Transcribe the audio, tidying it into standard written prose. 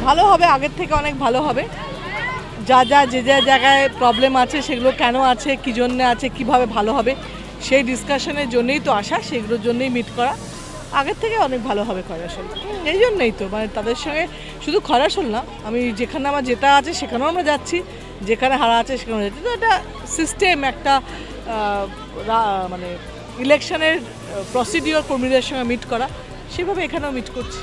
ভালো হবে, আগের থেকে অনেক ভালো হবে। যা যা যে যে জায়গায় প্রবলেম আছে সেগুলো কেন আছে, কী জন্যে আছে, কিভাবে ভালো হবে, সেই ডিসকাশনের জন্যই তো আসা, সেগুলোর জন্যই মিট করা। আগের থেকে অনেক ভালো হবে খয়রাশোল। এই জন্যই তো মানে তাদের সঙ্গে শুধু খয়রাশোল না, আমি যেখানে আমার যেটা আছে সেখানেও আমরা যাচ্ছি, যেখানে হারা আছে সেখানেও যাচ্ছি। তো এটা সিস্টেম, একটা মানে ইলেকশনের প্রসিডিওর কর্মীদের সঙ্গে মিট করা, সেভাবে এখানেও মিট করছি।